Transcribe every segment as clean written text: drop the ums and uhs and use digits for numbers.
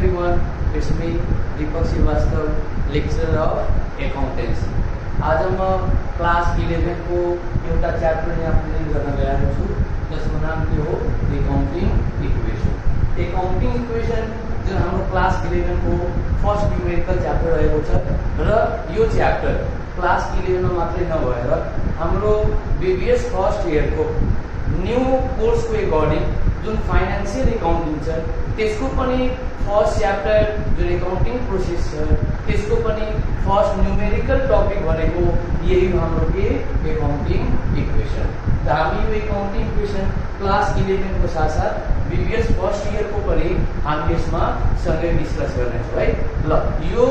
everyone, it's me Deepak Srivastava, lecturer of accountancy. आज हम class 11 को एउटा च्याप्टर यहाँ प्रेजेन्ट गर्न गएको छु जसको नाम के हो एकाउन्टिङ इक्वेसन। एकाउन्टिङ इक्वेसन जुन हाम्रो क्लास 11 को फर्स्ट न्यूमेरिकल च्याप्टर रहेको छ र यो च्याप्टर क्लास 11 मा मात्रै नभएर हाम्रो प्रिभियस फर्स्ट इयर को न्यू कोर्स को अकॉर्डिंग जुन फाइनेंशियल एकाउन्टिङ छ त्यसको पनि फर्स्ट च्याप्टर जुन एकाउन्टिङ प्रोसेस छ त्यसको पनि फर्स्ट न्यूमेरिकल टपिक भनेको यही हाम्रो के एकाउन्टिङ इक्वेसन। त हामी यो एकाउन्टिङ इक्वेसन क्लास 11 को साथ साथ प्रिभियस फर्स्ट इयर को पनि हामी यसमा सँगै डिस्कस गर्ने छौं है। ल यो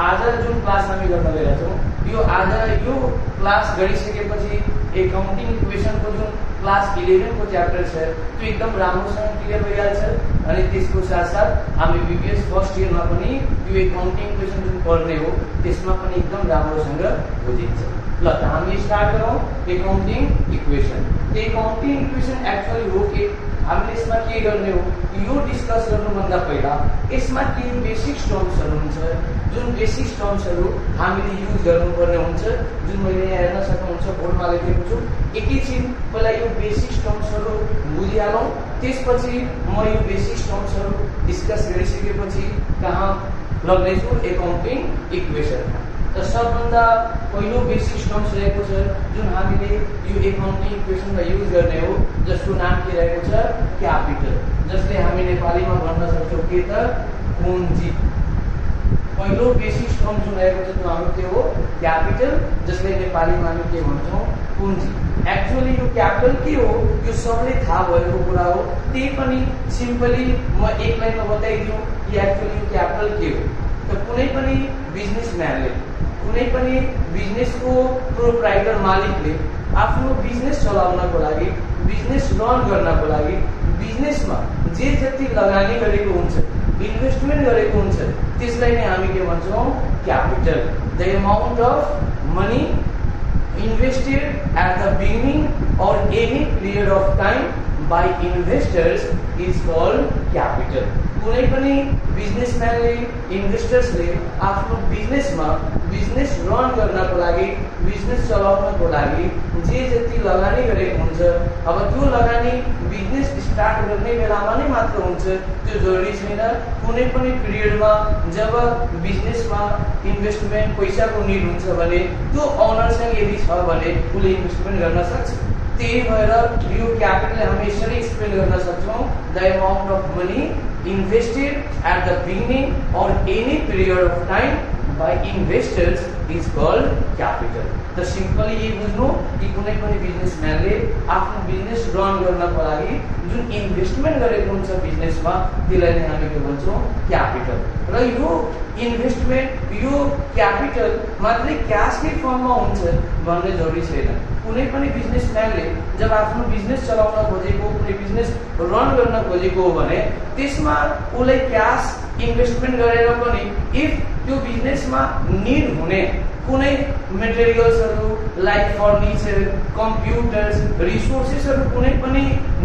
आज जुन क्लास हामी गर्न गइरहेछौं यो आज यो क्लास गरिसकेपछि एकाउन्टिङ इक्वेसन को जुन क्लास 11 को च्याप्टर छ त्यो एकदम राम्रोसँग क्लियर भइहाल्छ अनि त्यसको साथसाथ हामी प्रिभियस फर्स्ट इयर मा पनि यो एकाउन्टिङ इक्वेसन जुन पढ्ने हो त्यसमा पनि एकदम राम्रोसँग बुझिन्छ। ल त हामी स्टार्ट गरौँ accounting equation. Accounting equation actually हो कि हामीले यसमा के गर्ने हो यो डिस्कस गर्नुभन्दा पहिला यसमा के बेसिक टर्म्सहरु हुन्छ जुन बेसिक टर्म्सहरु हामीले युज गर्नुपर्ने हुन्छ जुन मैले यहाँ हेर्न सक्नुहुन्छ बोर्डमा लेखेको छु। एकैछिन पहिला यो बेसिक टर्म्सहरु बुझिहालौं त्यसपछि म यो बेसिक टर्म्सहरु डिस्कस गरिसकेपछि कहाँ लग्नेछु एकाउन्टिङ इक्वेसन। त सबभन्दा पहिलो बेसिक टर्म्स रहेको छ जुन हामीले यो एकाउन्टिङ इक्वेसनमा युज गर्ने हो जसको नाम के रहेको छ क्यापिटल, जसले हामी नेपालीमा भन्न सक्छौं के त पुँजी। पहिलो बेसिक टर्म जुन रहेको छ त्यो हाम्रो के हो क्यापिटल, जसले नेपालीमा हामी के भन्छौं पुँजी। एक्चुअली यो क्यापिटल के हो यो सबले थाहा भएको कुरा हो, त्यही पनि सिम्पली म एक लाइनमा बताइदिउँ कि एक्चुअली यो क्यापिटल के हो। त कुनै पनि बिजनेसम्यानले कुनै पनि बिजनेसको प्रोप्राइटर मालिकले आफ्नो बिजनेस चलाउनको लागि बिजनेस रन गर्नको लागि बिजनेसमा जे जति लगानी गरेको हुन्छ इन्भेस्टमेन्ट गरेको हुन्छ त्यसलाई नै हामी के भन्छौं capital. The amount of money invested at the beginning or any period of time by investors is called capital। कुनै पनि बिजनेसम्यानले इन्भेस्टर्सले आफ्नो बिजनेसमा बिजनेस रन गर्नको लागि बिजनेस चलाउनको लागि जे जति लगानी गरेको हुन्छ अब त्यो लगानी बिजनेस स्टार्ट गर्ने बेलामा नै मात्र हुन्छ त्यो जरुरी छैन। कुनै पनि पिरियडमा जब बिजनेसमा इन्भेस्टमेन्ट पैसाको निड हुन्छ भने त्यो ओनरसँग यदि छ भने उले इन्भेस्टमेन्ट गर्न सक्छ। त्यही भएर यो क्यापिटल हामी यसरी एक्सप्लेन गर्न सक्छौं the amount of money invested at the beginning or any period of time by investors is called capital। त सिम्पली यही बुझ्नु कि कुनै पनि बिजनेसम्यानले आफ्नो बिजनेस रन गर्नको लागि जुन इन्भेस्टमेन्ट गरेको हुन्छ बिजनेसमा त्यसलाई नै हामी के भन्छौं क्यापिटल। र यो इन्भेस्टमेन्ट यो क्यापिटल मात्रै क्याशकै फर्ममा हुन्छ भन्ने जरुरी छैन। कुनै पनि बिजनेसम्यानले जब आफ्नो बिजनेस चलाउन खोजेको कुनै बिजनेस रन गर्न खोजेको हो भने त्यसमा उलाई क्याश इन्भेस्टमेन्ट गरेर पनि इफ त्यो बिजनेसमा निड हुने कुनै मटेरियल्सहरु लाइक फर्निचर कम्प्युटर्स रिसोर्सेसहरु कुनै पनि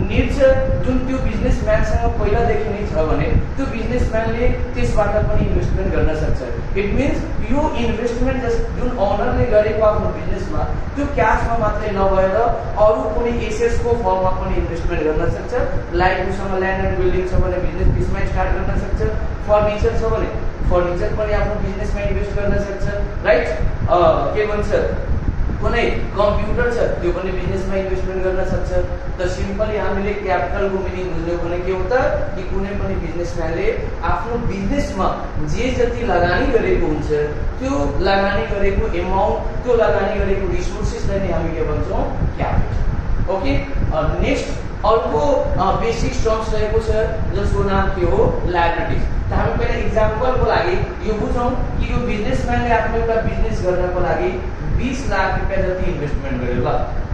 निड छ जुन त्यो बिजनेसम्यानसँग पहिलादेखि नै छ भने त्यो बिजनेसम्यानले त्यसबाट पनि इन्भेस्टमेन्ट गर्न सक्छ। इट मिन्स यो इन्भेस्टमेन्ट जुन ओनरले गरेको आफ्नो बिजनेसमा त्यो क्याशमा मात्रै नभएर अरु कुनै एसेट्सको फर्ममा पनि इन्भेस्टमेन्ट गर्न सक्छ। लाइक उसँग ल्यान्ड एन्ड बिल्डिङ छ भने बिजनेस त्यसमा स्टार्ट गर्न सक्छ, फर्निचर छ भने फर्निचर पनि आफ्नो बिजनेसमा इन्भेस्ट गर्न सक्छ, राइट। के भन्छ कुनै कम्प्युटर छ त्यो पनि बिजनेसमा इन्भेस्टमेन्ट गर्न सक्छ। त सिम्पली हामीले क्यापिटलको मिनिङ बुझ्यौ भने के हो त कि कुनै पनि बिजनेसम्यानले आफ्नो बिजनेसमा जे जति लगानी गरेको हुन्छ त्यो लगानी गरेको एमाउन्ट त्यो लगानी गरेको रिसोर्सेसलाई नै हामी के भन्छौं क्यापिटल। ओके, नेक्स्ट अर्को बेसिक टर्म्स रहेको छ जसको नाम के हो लायबिलिटीज। त हामी पहिला एक्जाम्पलको लागि यो बुझौं कि यो बिजनेसम्यानले आफ्नो एउटा बिजनेस गर्नको लागि 20 लाख रुपैयाँ जति इन्भेस्टमेन्ट गर्यो। ल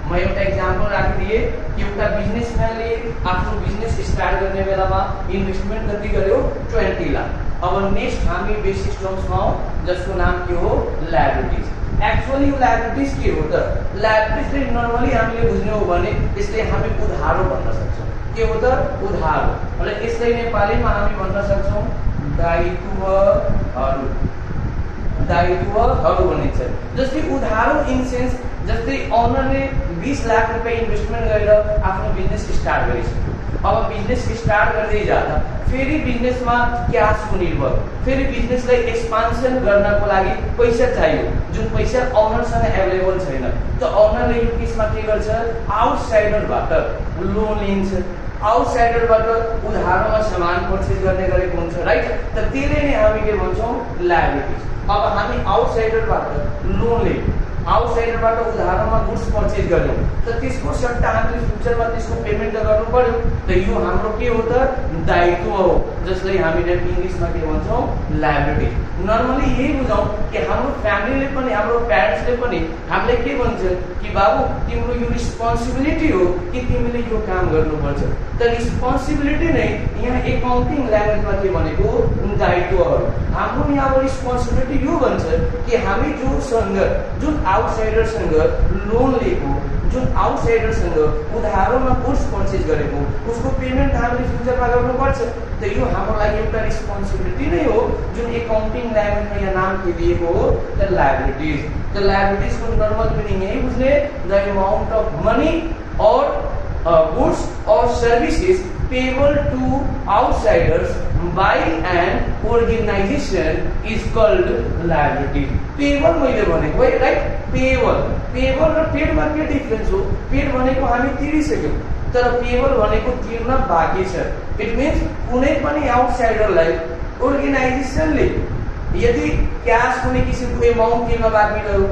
म एउटा एक्जाम्पल राखिदिए कि एउटा बिजनेसम्यानले आफ्नो बिजनेस स्टार्ट गर्ने बेलामा इन्भेस्टमेन्ट कति गर्यो 20 लाख। अब नेक्स्ट हामी बेसिक टर्म्समा आउँ जसको नाम के हो लायबिलिटीज। एक्चुअली यो लायबिलिटीज के हो त लायबिलिटीज नर्मली हामीले बुझ्ने हो भने यसले हामी उधारो भन्न सक्छौं। के हो त उधारो। र यसलाई नेपालीमा हामी भन्न सक्छौं दायित्वहरू भनिन्छ। जस्तै उधारो इन सेन्स जस्तै ओनरले 20 लाख रुपैयाँ इन्भेस्टमेन्ट गरेर आफ्नो बिजनेस स्टार्ट गरिसक्यो। अब बिजनेस स्टार्ट गर्दै जाँदा फेरि बिजनेसमा क्याशको निर्भर, फेरि बिजनेसलाई एक्सपान्सन गर्नको लागि पैसा चाहियो, जुन पैसा ओनरसँग एभाइलेबल छैन। त ओनरले यो केसमा के गर्छ, आउटसाइडरबाट लोन लिन्छ, आउटसाइडरबाट उधारोमा सामान पर्चेज गर्ने गरेको हुन्छ, राइट। त त्यसले नै हामी के भन्छौँ, लायबिलिटिज। अब हामी आउटसाइडरबाट लोन लियौँ, आउटसाइडरबाट उधारोमा गुड्स पर्चेज गर्यौँ, त त्यसको सट्टा हामीले फ्युचरमा त्यसको पेमेन्ट त गर्नु पर्यो। त यो हाम्रो के हो त, दायित्व हो, जसलाई हामीले इङ्ग्लिसमा के भन्छौँ, लायबिलिटी। नर्मली यही बुझौँ कि हाम्रो फ्यामिलीले पनि, हाम्रो प्यारेन्ट्सले पनि हामीले के भन्छ कि बाबु तिम्रो यो रिस्पोन्सिबिलिटी हो कि तिमीले यो काम गर्नुपर्छ। त रिस्पोन्सिबिलिटी नै यहाँ एकाउन्टिङ ल्याङ्ग्वेजमा के भनेको, दायित्वहरू। हाम्रो यहाँ अब रिस्पोन्सिबिलिटी यो भन्छ कि हामी जुन आउटसाइडरसँग लोन लिएको, जुन आउटसाइडरसँग उधारोमा गुड्स पर्चेज गरेको, उसको पेमेन्ट हामीले फ्युचरमा गर्नुपर्छ। त यो हाम्रो लागि एउटा रिस्पोन्सिबिलिटी नै हो, जुन एकाउन्टिङ ल्याङ्ग्वेजमा यहाँ नाम के दिएको हो, द लायबिलिटिज। द लायबिलिटिजको नर्मल मिनिङ यही बुझ्ने, the amount of money or goods or services payable to outsiders by an organization is called liability. Payable मैले भनेको है, राइट। पेबल र पेडमा के डिफरेन्स हो, पेड भनेको हामी तिरिसक्यौँ, तर पेबल भनेको तिर्न बाँकी छ। इट मिन्स कुनै पनि आउटसाइडरलाई अर्गनाइजेसनले यदि क्याश कुनै किसिमको एमाउन्ट तिर्न बाँकी रह्यो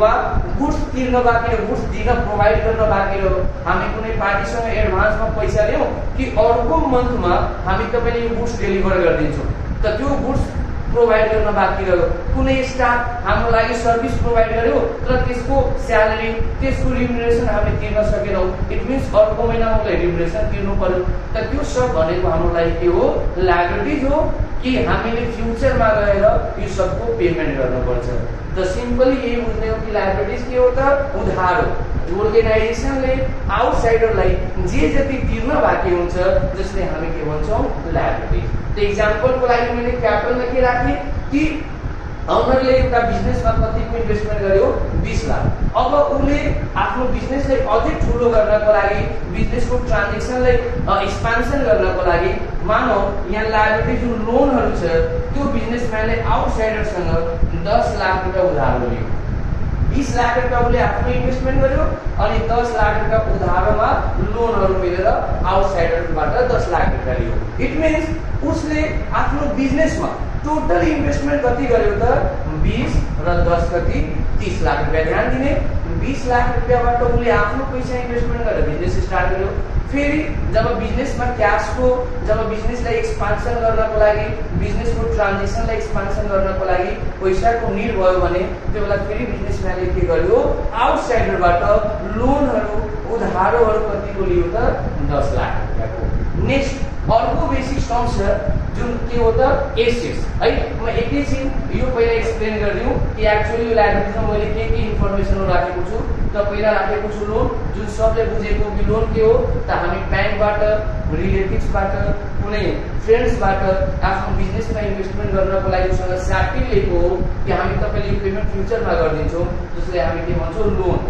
वा गुड्स तिर्न बाँकी रह्यो, गुड्स दिन प्रोभाइड गर्न बाँकी रह्यो, हामी कुनै पार्टीसँग एडभान्समा पैसा ल्याउँ कि अर्को मन्थमा हामी तपाईँले यो गुड्स डेलिभर गरिदिन्छौँ, त त्यो गुड्स प्रोभाइड गर्न बाँकी रह्यो, कुनै स्टाफ हाम्रो लागि सर्भिस प्रोभाइड गर्यो तर त्यसको स्यालेरी, त्यसको रिम्युनरेसन हामीले तिर्न सकेनौँ, इट मिन्स अर्को महिनामा उसलाई रिम्युनरेसन तिर्नु पर्यो। त त्यो सब भनेको हाम्रो लागि के हो, लायबिलिटिज हो कि हामीले फ्युचरमा गएर यो सबको पेमेन्ट गर्नुपर्छ। त सिम्पली यही बुझ्ने हो कि लायबिलिटिज के हो त, उधार हो। अर्गनाइजेसनले आउटसाइडरलाई जे जति तिर्न बाँकी हुन्छ जसले हामी के भन्छौँ, लायबिलिटिज। त इक्जाम्पलको लागि मैले क्यापिटलमा के राखेँ कि ओनरले एउटा बिजनेसमा कतिको इन्भेस्टमेन्ट गर्यो, 20 लाख। अब उसले आफ्नो बिजनेसलाई अझै ठुलो गर्नको लागि, बिजनेसको ट्रान्जेक्सनलाई एक्सपान्सन गर्नको लागि मानौ यहाँ लायबिलिटी जुन लोनहरू छ, त्यो बिजनेसम्यानले आउटसाइडरसँग 10 लाख रुपियाँ उधारो लियो। 20 लाख रुपियाँ उसले आफ्नो इन्भेस्टमेन्ट गर्यो अनि 10 लाख रुपियाँ उधारोमा लोनहरू मिलेर आउटसाइडरबाट 10 लाख रुपियाँ लियो। इट मिन्स उसले आफ्नो बिजनेसमा टोटल इन्भेस्टमेन्ट कति गर्यो त, 20 र 10 कति, 30 लाख रुपियाँ। ध्यान दिने, 20 लाख रुपियाँबाट उसले आफ्नो पैसा इन्भेस्टमेन्ट गरेर बिजनेस स्टार्ट गर्यो। फेरि जब बिजनेसमा क्याशको, जब बिजनेसलाई एक्सपान्सन गर्नको लागि, बिजनेसको ट्रान्जेक्सनलाई एक्सपान्सन गर्नको लागि पैसाको निड भयो भने त्यो बेला फेरि बिजनेसम्यानले के गर्यो, आउटसाइडरबाट लोनहरू, उधारोहरू कतिको लियो त, 10 लाख रुपियाँको। नेक्स्ट अर्को बेसिक टर्म छ जुन के हो त, एसेट्स है। म एकैछिन यो पहिला एक्सप्लेन गरिदिउँ कि एक्चुअली यो लायबिलिटीमा मैले के इन्फर्मेसन राखेको छु। त पहिला राखेको छु लोन, जुन सबले बुझेको कि लोन के हो त, हामी ब्याङ्कबाट, रिलेटिभ्सबाट, कुनै फ्रेन्ड्सबाट आफ्नो बिजनेसमा इन्भेस्टमेन्ट गर्नको लागि उसँग साथी लिएको हो कि हामी तपाईँले यो पेमेन्ट फ्युचरमा गरिदिन्छौँ, जसलाई हामी के भन्छौँ, लोन।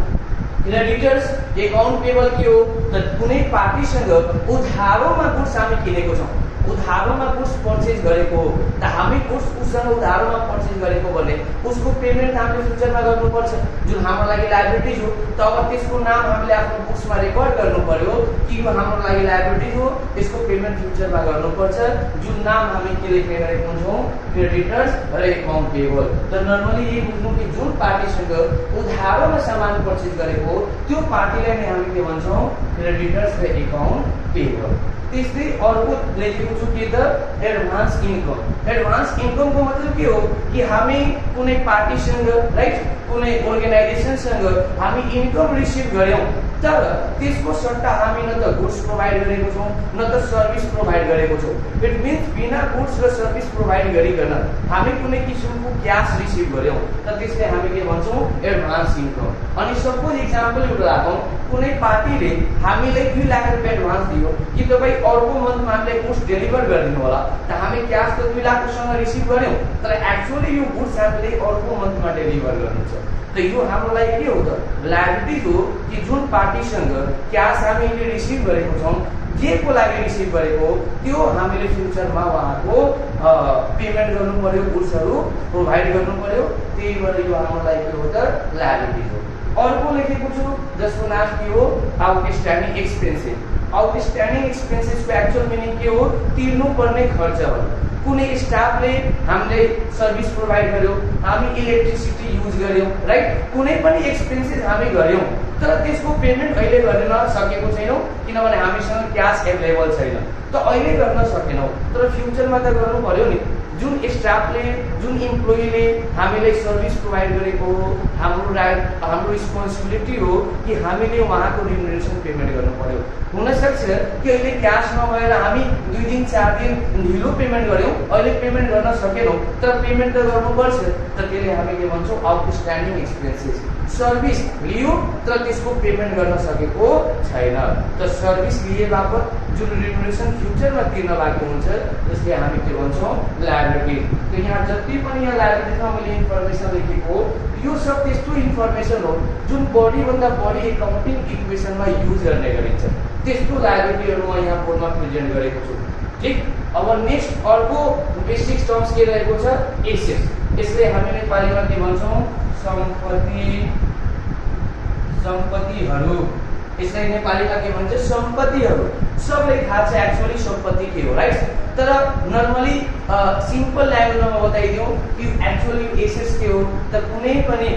क्रेडिटर्स एकाउन्ट पेबल के हो त, कुनै पार्टीसँग उधारोमा गुड्स हामी किनेको छौँ, उधारोमा गुड्स पर्चेज गरेको हो, त हामी गुड्स उसँग उधारोमा पर्चेज गरेको भने उसको पेमेन्ट हामीले फ्युचरमा गर्नुपर्छ, जुन हाम्रो लागि लायबिलिटिज हो। त अब त्यसको नाम हामीले आफ्नो बुक्समा रेकर्ड गर्नु पर्यो कि यो हाम्रो लागि लायबिलिटिज हो, यसको पेमेन्ट फ्युचरमा गर्नुपर्छ, जुन नाम हामी के लेख्ने गरेको हुन्छौँ, क्रेडिटर्स र एकाउन्ट पेबल। त नर्मली यही बुझ्नु कि जुन पार्टीसँग उधारोमा सामान पर्चेज गरेको हो त्यो पार्टीलाई नै हामी के भन्छौँ, क्रेडिटर्स र एकाउन्ट पेबल। त्यस्तै अर्को लेखेको छु के त, एडभान्स इन्कम। एडभान्स इन्कमको मतलब के हो कि हामी कुनै पार्टीसँग, राइट, कुनै अर्गनाइजेसनसँग हामी इन्कम रिसिभ गर्यौँ तर त्यसको सट्टा हामी न त गुड्स प्रोभाइड गरेको छौँ न त सर्भिस प्रोभाइड गरेको छौँ। इट मिन्स बिना गुड्स र सर्भिस प्रोभाइड गरिकन हामी कुनै किसिमको क्यास रिसिभ गर्यौँ त त्यसले हामी के भन्छौँ, एडभान्स इन्कम। अनि सपोज इक्जाम्पल एउटा राखौँ कुनै पार्टीले हामीले 2 लाख रुपैयाँ एडभान्स दियो कि तपाई अर्को मन्थमा हामीलाई गुड्स डेलिभर गरिदिनु होला, त हामी क्यास त 2 लाख सँग रिसिभ गर्यौं, तर एक्चुअली यो गुड्स हामीले अर्को मन्थमा डेलिभर गर्नु छ। त यो हाम्रो लागि के हो त लायबिलिटी हो कि जुन पार्टीसँग क्यास हामीले रिसिभ गरेको छौं, जे को लागि रिसिभ गरेको त्यो हामीले फ्युचरमा उहाँको पेमेन्ट गर्नु पर्यो, गुड्सहरु प्रोभाइड गर्नु पर्यो, त्यही भएर यो हाम्रो लागि के हो त लायबिलिटी हो। अर्को लेखेको छु जसको नाम के हो आउटस्ट्यान्डिङ एक्सपेन्सेस। आउटस्ट्यान्डिङ एक्सपेन्सेस को एक्चुअल मिनिङ के हो तिर्नु पर्ने खर्चहरु। कुनै स्टाफले हामीले सर्भिस प्रोभाइड गर्यो, हामी इलेक्ट्रिसिटी युज गर्यौं, राइट, कुनै पनि एक्सपेन्सेस हामी गर्यौं तर त्यसको पेमेन्ट अहिले गर्न सकेको छैनौं किनभने हामीसँग क्यास अवेलेबल छैन, त अहिले गर्न सकेनौं तर फ्युचरमा त गर्नु पर्यो नि। जुन स्टाफले जुन इम्प्लोइले हामीले सर्भिस प्रोभाइड गरेको हो, हाम्रो राइट हाम्रो रिस्पोन्सिबिलिटी हो कि हामीले उहाँको रिम्युनरेसन पेमेन्ट गर्नु पर्यो। हुन सक्छ कि अहिले क्यास नभएर हामी 2 दिन 4 दिन ढिलो पेमेन्ट गर्यौं, अहिले पेमेन्ट गर्न सकेनौं तर पेमेन्ट त गर्नुपर्छ, त त्यसले हामी के भन्छौं आउटस्ट्यान्डिङ एक्सपेन्सेस। सर्भिस लियो तर त्यसको पेमेन्ट गर्न सकेको छैन, त सर्भिस लिए बापत जुन रिम्युनरेसन फ्युचरमा तिर्न बाँकी हुन्छ त्यसले हामी के भन्छौं लायबिलिटी। त यहाँ जति पनि यहाँ लायबिलिटीमा मैले इन्फर्मेसन लेखेको यो सब त्यस्तो इन्फर्मेसन हो जुन बढी भन्दा बढी एकाउन्टिङ इक्वेसनमा युज गर्ने गरिन्छ, त्यस्तो लायबिलिटीहरु म यहाँ बोर्डमा प्रेजेन्ट गरेको छु। ठीक, अब नेक्स्ट अर्को बेसिक टर्म्स के रहेको छ एसेट। यसले हामी नेपालीमा के भन्छौं सम्पत्तिहरु। यसलाई नेपालीमा के भन्छ सम्पत्तिहरु। सबलाई थाहा छ एक्चुअली सम्पत्ति के हो, राइट, तर नर्मली सिम्पल ल्याङ्ग्वेजमा बताइदिउँ कि एक्चुअली एसेट्स के हो त कुनै पनि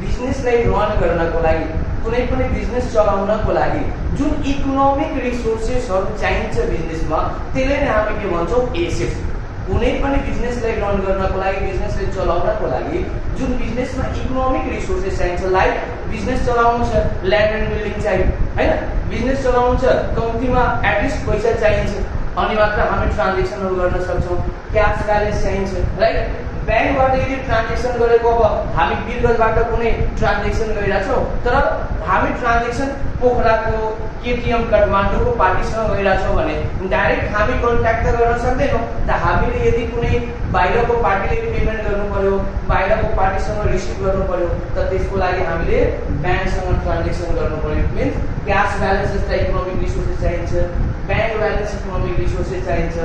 बिजनेसलाई रन गर्नको लागि, कुनै पनि बिजनेस चलाउनको लागि जुन इकोनोमिक रिसोर्सेसहरु चाहिन्छ बिजनेसमा त्यसले नै हामी के भन्छौं एसेट्स। कुनै पनि बिजनेसलाई रन गर्नको लागि, बिजनेसलाई चलाउनको लागि जुन बिजनेसमा इकोनोमिक रिसोर्सेस चाहिन्छ, लाइक बिजनेस चलाउनु छ ल्यान्ड एन्ड बिल्डिङ चाहियो हैन, बिजनेस चलाउनु छ कम्तीमा एटलिस्ट पैसा चाहिन्छ अनि मात्र हामी ट्रान्जेक्सनहरु गर्न सक्छौं, क्याश ब्यालेन्स चाहिन्छ, राइट। बैंकबाट यदि ट्रान्जेक्सन गरेको अब हामी बिरगंजबाट कुनै ट्रान्जेक्सन गरिरहेछौं तर हामी ट्रान्जेक्सन पोखराको केटीएम काठमाडौँको पार्टीसँग गइरहेछौं भने डाइरेक्ट हामी कन्ट्याक्ट त गर्न सक्दैनौं, त हामीले यदि कुनै बाहिरको पार्टीले पेमेन्ट गर्नु पर्यो, बाहिरको पार्टीसँग रिसिभ गर्नु पर्यो, त त्यसको लागि हामीले ब्याङ्कसँग ट्रान्जेक्सन गर्नु पर्यो। मिन्स क्याश ब्यालेन्स जस्ता इकोनोमिक रिसोर्सेस चाहिन्छ, बैंक ब्यालेन्स इकोनोमिक रिसोर्सेस चाहिन्छ।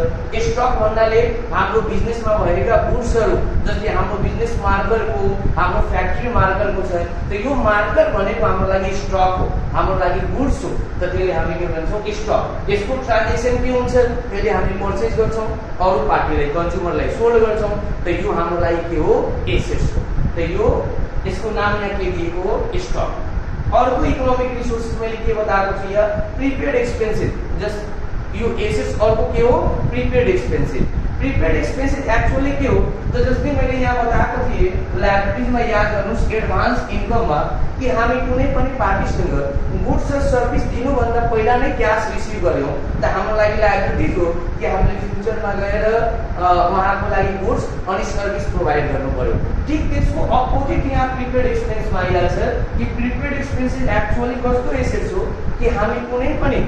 स्टक भन्नाले हाम्रो बिजनेसमा भएका गुड्सहरु जस्तै हाम्रो बिजनेस मार्करको, हाम्रो फ्याक्ट्री मार्करको छ, त यो मार्कर भनेको हाम्रो लागि स्टक हो, हाम्रो लागि गुड्स हो, त त्यसले हामी के भन्छौं स्टक। यसको ट्रान्जेक्सन के हुन्छ त्यसले हामी पर्चेज गर्छौं, अरु पार्टीलाई कन्ज्युमरलाई सोल्ड गर्छौं, त यो हाम्रो लागि के हो एसेट्स हो। त यो यसको नाम यहाँ के दिएको हो स्टक। अर्को इकोनोमिक रिसोर्सेस मैले के बताएको छु यहाँ प्रिपेड एक्सपेन्सेस। जस्ट यो एसेट्स अर्को के हो prepaid expenses. Prepaid expenses actually के हो त जस्तै मैले यहाँ बताएको थिए लायबिलिटीजमा याद गर्नुस् एडभान्स इन्कममा कि हामी कुनै पनि पार्टीसँग गुड्स र सर्भिस दिनु भन्दा पहिला नै क्यास रिसिभ गर्यौं त हाम्रो लागि लायबिलिटी हो कि हामीले फ्युचरमा गएर उहाँको लागि गुड्स अनि सर्भिस प्रोभाइड गर्नु पर्यो। ठीक त्यसको अपोजिट यहाँ प्रिपेड एक्सपेन्समा आइरहेको छ कि प्रिपेड एक्सपेन्सेस एक्चुअली कस्तो एसेट्स हो कि हामी कुनै पनि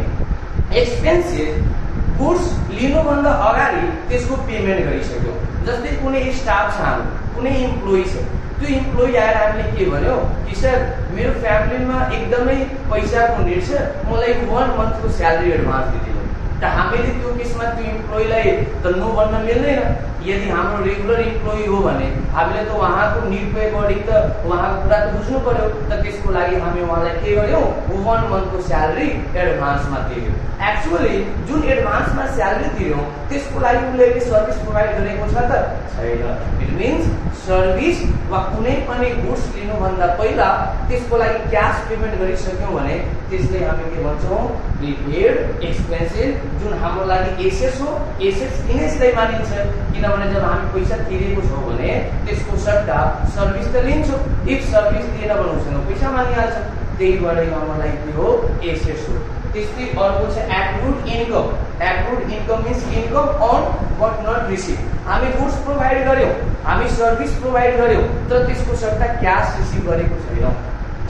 एक्सपेन्सेस गुड्स लिनुभन्दा अगाडि त्यसको पेमेन्ट गरिसक्यौं। जस्तै कुनै स्टाफ छ, हाम्रो कुनै इम्प्लोइ छ, त्यो इम्प्लोइ आएर हामीले के भन्यो कि सर मेरो फ्यामिलीमा एकदमै पैसाको नीड छ, मलाई 1 मन्थको स्यालेरी एडभान्स दिदिनु, त हामीले त्यो केसमा त्यो इम्प्लोइलाई त नो भन्न मिल्दैन। यदि हाम्रो रेगुलर इम्प्लोइ हो भने हामीले त उहाँको नीडको अकर्डिङ त उहाँको कुरा त बुझ्नु पर्यो, त त्यसको लागि हामी उहाँलाई के गर्यौं 1 मन्थको स्यालेरी एडभान्समा दियौं। एक्चुअली जुन एडभान्समा स्यालेरी दियौं त्यसको लागि उनीहरूले सर्भिस प्रोभाइड गरेको छ त छैन। इट मिन्स सर्भिस वा कुनै पनि गुड्स लिनुभन्दा पहिला त्यसको लागि क्यास पेमेन्ट गरिसक्यौं भने त्यसले हामी के भन्छौं प्रिपेड एक्सपेन्सेस जुन हाम्रो लागि एसेट्स हो। एसेट्स किन यसलाई मानिन्छ किनभने जब हामी पैसा तिरेको छौं भने त्यसको सट्टा सर्भिस त लिन्छौं, इफ सर्भिस दिएन भने उसँग पैसा मागिहाल्छ, त्यही भएर हाम्रो लागि के हो एसेट्स हो। त्यस्तै अर्को छ accrued income. Accrued income means income अन बट नट रिसिभ। हामी गुड्स प्रोभाइड गर्यौं, हामी सर्भिस प्रोभाइड गर्यौं तर त्यसको सट्टा क्यास रिसिभ गरेको छैनौं,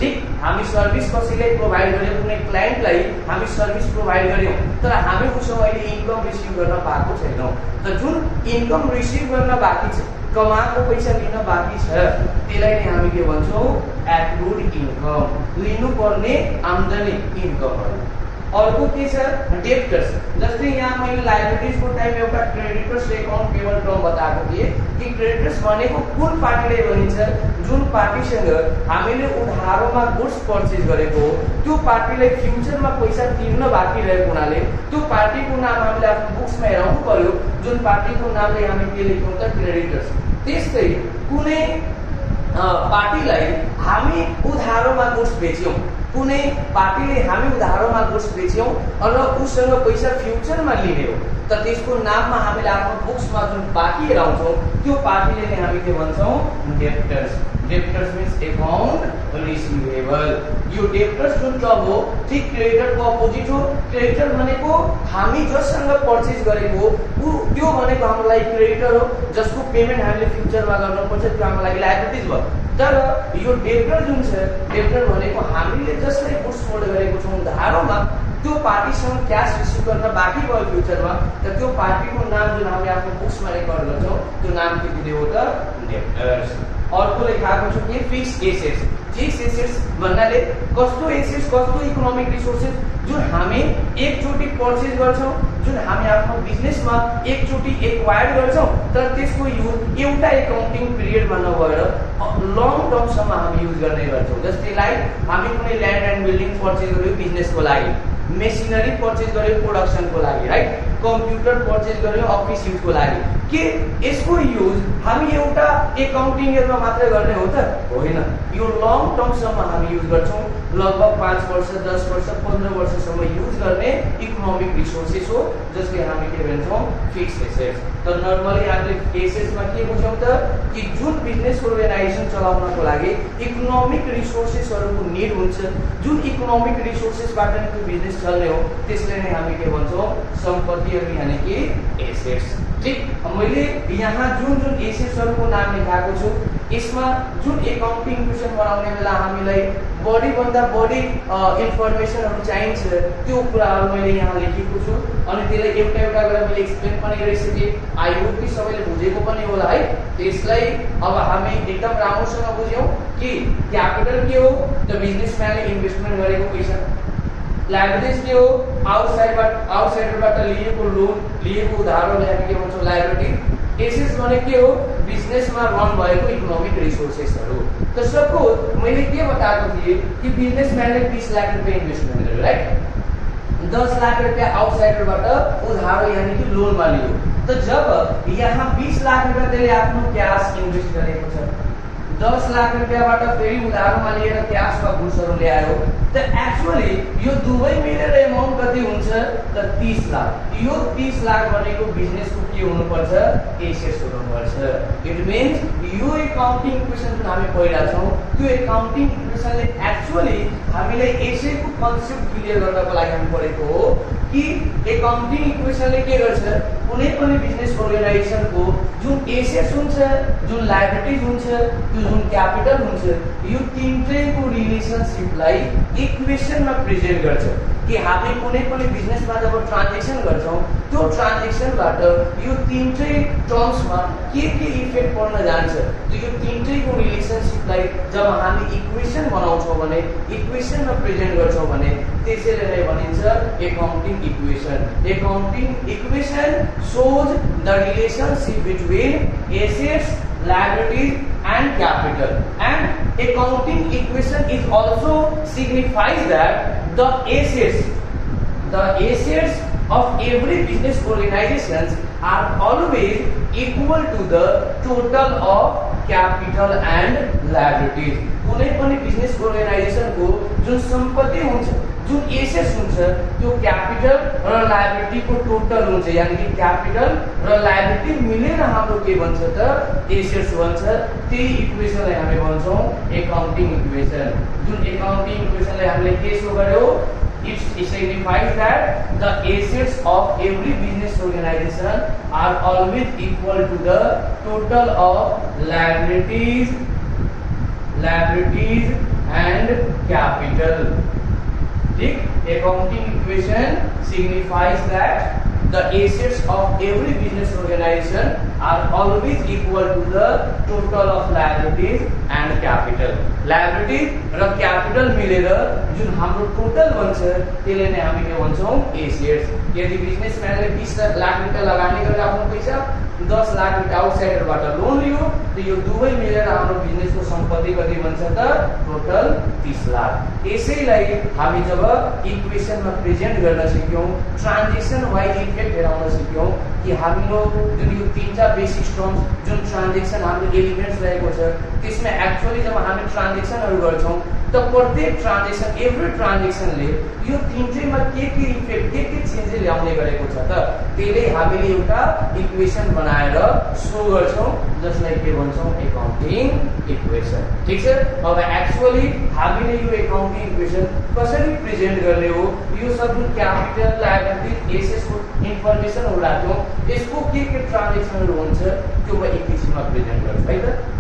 ठीक हामी सर्भिस कसैलाई प्रोभाइड गर्यौं कुनै क्लाइन्टलाई हामी सर्भिस प्रोभाइड गर्यौं तर हामी उसँग अहिले इन्कम रिसिभ गर्न पाएको छैनौं त जुन इन्कम रिसिभ गर्न बाँकी छ कमाएको पैसा लिन बाँकी छ त्यसलाई नै हामी के भन्छौं एक्रुड इन्कम लिनुपर्ने आम्दानी इन्कमहरु अर्को के छ डेब्टर्स जस्तै यहाँ मैले लायबिलिटीज को टाइम एउटा क्रेडिटर्स एकाउन्ट पेबल टर्म बताएको थिए कि क्रेडिटर्स भनेको कुन पार्टीलाई भनिन्छ जुन पार्टीसँग हामीले उधारोमा गुड्स पर्चेज गरेको त्यो पार्टीलाई फ्युचरमा पैसा तिर्न बाँकी रहेको हुनाले त्यो पार्टीको नाम हामीले आफ्नो बुक्समा हेराउनु पर्यो जुन पार्टीको नामले हामी के लेख्यौं त क्रेडिटर्स त्यस्तै कुनै पार्टीलाई हामी उधारोमा गुड्स बेच्यौं कुनै पार्टीले हामी उधारोमा गुड्स बेच्यौं र उसँग पैसा फ्युचरमा लिने हो त त्यसको नाममा हामीले आफ्नो बुक्समा जुन बाँकी हेराउँछौं त्यो पार्टीले नै हामी के भन्छौं debtors debtors means account receivable यो डेब्टर्स जुन टर्म हो ठीक क्रेडिटरको अपोजिट हो क्रेडिटर भनेको हामी जससँग पर्चेज गरेको त्यो भनेको हाम्रो लागि क्रेडिटर हो जसको पेमेन्ट हामीले फ्युचरमा गर्नुपर्छ त्यो हाम्रो लागि लायबिलिटीज भयो तर यो डेब्टर जुन छ डेब्टर भनेको हामीले जसलाई गुड्स सोल्ड गरेको छौं उधारोमा त्यो पार्टीसँग क्याश रिसिभ गर्न बाँकी भयो फ्युचरमा त त्यो पार्टीको नाम जुन हामी आफ्नो बुक्समा रेकर्ड गर्छौं त्यो नाम के दिने हो त डेब्टर्स अर्को लेखाएको छ के फिक्स्ड एसेट्स फिक्स्ड एसेट्स भन्नाले कस्तो एसेट्स कस्तो इकोनोमिक रिसोर्सेस जुन हामी एकचोटी पर्चेज गर्छौं जुन हामी आफ्नो बिजनेसमा एकचोटी एक्वायर गर्छौं तर त्यसको युज एउटा एकाउन्टिङ पिरियडमा नभएर लङ टर्मसम्म हामी युज गर्ने गर्छौं जस्तै लाइक हामी कुनै ल्यान्ड एन्ड बिल्डिङ पर्चेज गर्यौं बिजनेसको लागि मेसिनरी पर्चेज गर्यौं प्रोडक्सनको लागि राइट कम्प्युटर पर्चेज गर्यौं अफिस युजको लागि के यसको युज हामी एउटा एकाउन्टिङ इयरमा मात्र गर्ने हो त होइन यो लङ टर्मसम्म हामी युज गर्छौं लगभग 5 वर्ष 10 वर्ष 15 वर्षसम्म युज गर्ने इकोनोमिक रिसोर्सेस हो जसले हामी के भन्छौं फिक्स्ड एसेट्स त नर्मली हामीले एसेट्समा के बुझ्यौं त कि जुन बिजनेस अर्गनाइजेसन चलाउनको लागि इकोनोमिक रिसोर्सेसहरुको नीड हुन्छ जुन इकोनोमिक रिसोर्सेसबाट नै त्यो बिजनेस चल्ने हो त्यसलाई नै हामी के भन्छौं सम्पत्तिहरु यानी कि एसेट्स ठीक मैले यहाँ जुन जुन एसेट्सहरुको नाम लेखाएको छु यसमा जुन एकाउन्टिङ इक्वेसन बनाउने बेला हामीलाई बढी भन्दा बढी इन्फर्मेसनहरु चाहिन्छ त्यो कुराहरु मैले यहाँ लेखेको छु अनि त्यसलाई एउटा एउटा गरेर मैले एक्सप्लेन पनि गरिसके आई होप कि सबैले बुझेको पनि होला है त्यसलाई अब हामी एकदम राम्रोसँग बुझ्यौं कि क्यापिटल के हो त बिजनेसम्यानले इन्भेस्टमेन्ट गरेको पैसा लायबिलिटीज के हो आउटसाइडरबाट लिएको लोन लिएको उधारोलाई हामी के भन्छौं लायबिलिटी एसेट्स भने के हो बिजनेसमा रन भएको इकोनोमिक रिसोर्सेसहरु त सपोज मैले के बताएको थिए कि बिजनेसम्यानले 20 लाख रुपैयाँ इन्भेस्टमेन्ट गर्यो राइट 10 लाख रुपैयाँ आउटसाइडरबाट उधारो यानी कि लोनमा लियो त जब यहाँ 20 लाख रुपैयाँ त्यसले आफ्नो क्याश इन्भेस्ट गरेको छ 10 लाख रुपैयाँबाट फेरि उधारोमा लिएर क्याश वा गुड्सहरु ल्यायो त एक्चुअली यो दुवै मिलेर अमाउन्ट कति हुन्छ त 30 लाख यो 30 लाख भनेको बिजनेसको के हुनुपर्छ एसेट्स हुनुपर्छ इट मीन्स यो एकाउन्टिङ इक्वेसन जुन हामी पढिरा छौं त्यो एकाउन्टिङ इक्वेसनले एक्चुअली हामीलाई एसेटको कन्सेप्ट क्लियर गर्नको लागि हामी पढेको हो कि एकाउन्टिङ इक्वेसनले के गर्छ कुनै पनि बिजनेस अर्गनाइजेसनको जुन एसेट्स हुन्छ जुन लायबिलिटीज हुन्छ जुन क्यापिटल हुन्छ यो तीनटैको रिलेसनशिपलाई इक्वेसनमा प्रेजेन्ट गर्छ कि हामी कुनै पनि बिजनेसमा जब ट्रान्ज्याक्सन गर्छौं त्यो ट्रान्ज्याक्सनबाट यो तीनटै टर्म्समा के इफेक्ट पर्न जान्छ त यो तीनटैको रिलेसनशिपलाई जब हामी इक्वेसन बनाउँछौं भने इक्वेसनमा प्रेजेन्ट गर्छौं भने त्यसैले नै भनिन्छ accounting equation accounting equation shows the relationship between assets, liabilities and capital, and accounting equation is also signifies that the assets of every business organizations are always equal to the total of capital and liabilities. कुनै पनि business अर्गनाइजेसनको जुन सम्पत्ति हुन्छ जुन assets हुन्छ त्यो capital र लायबिलिटीको total हुन्छ यानी कि क्यापिटल र लायबिलिटी मिलेर हाम्रो के भन्छ त एसेट्स भन्छ त्यही इक्वेसनलाई हामी भन्छौं एकाउन्टिङ इक्वेसन जुन एकाउन्टिङ इक्वेसनलाई हामीले के शो गर्यो it signifies that the assets of every business organization are always equal to the total of liabilities and capital. ठीक, accounting equation signifies that the assets of every business organization are always equal to the total of liabilities and capital. Liabilities र capital मिलेर जुन हाम्रो total बन्छ त्यसले नै हामी के भन्छौं assets. यदि बिजनेसम्यानले 20 लाख रुपैयाँ लगानी गरेर आफ्नो पैसा 10 लाख रुपैयाँ आउटसाइडरबाट लोन लियो त यो दुवै मिलेर हाम्रो बिजनेसको सम्पत्ति कति बन्छ त टोटल 30 लाख. यसैलाई हामी जब इक्वेसनमा प्रेजेन्ट गर्न सिक्यौं ट्रान्जेक्सन वाइज इफेक्ट हेराउन सिक्यौं कि हाम्रो जुन यो तीनटा बेसिक टर्म्स जुन ट्रान्जेक्सन हाम्रो एलिमेन्ट्स रहेको छ त्यसमा एक्चुअली जब हामी ट्रान्जेक्सनहरु गर्छौं त प्रत्येक ट्रान्जेक्सन एभ्री ट्रान्जेक्सनले यो तीनटैमा के इफेक्ट के चेन्ज ल्याउने गरेको छ त त्यसले हामीले एउटा इक्वेसन बनाएर शो गर्छौं जसलाई के भन्छौं एकाउन्टिङ इक्वेसन. ठीक छ, अब एक्चुअली हामीले यो एकाउन्टिङ इक्वेसन कसरी प्रेजेन्ट गर्ने हो यो सब जुन क्यापिटल लायबिलिटी एसेट्स को इन्फर्मेसन हो राख्यौं यसको के ट्रान्जेक्सनहरु हुन्छ त्यो म एकैछिनमा प्रेजेन्ट गर्छु है त.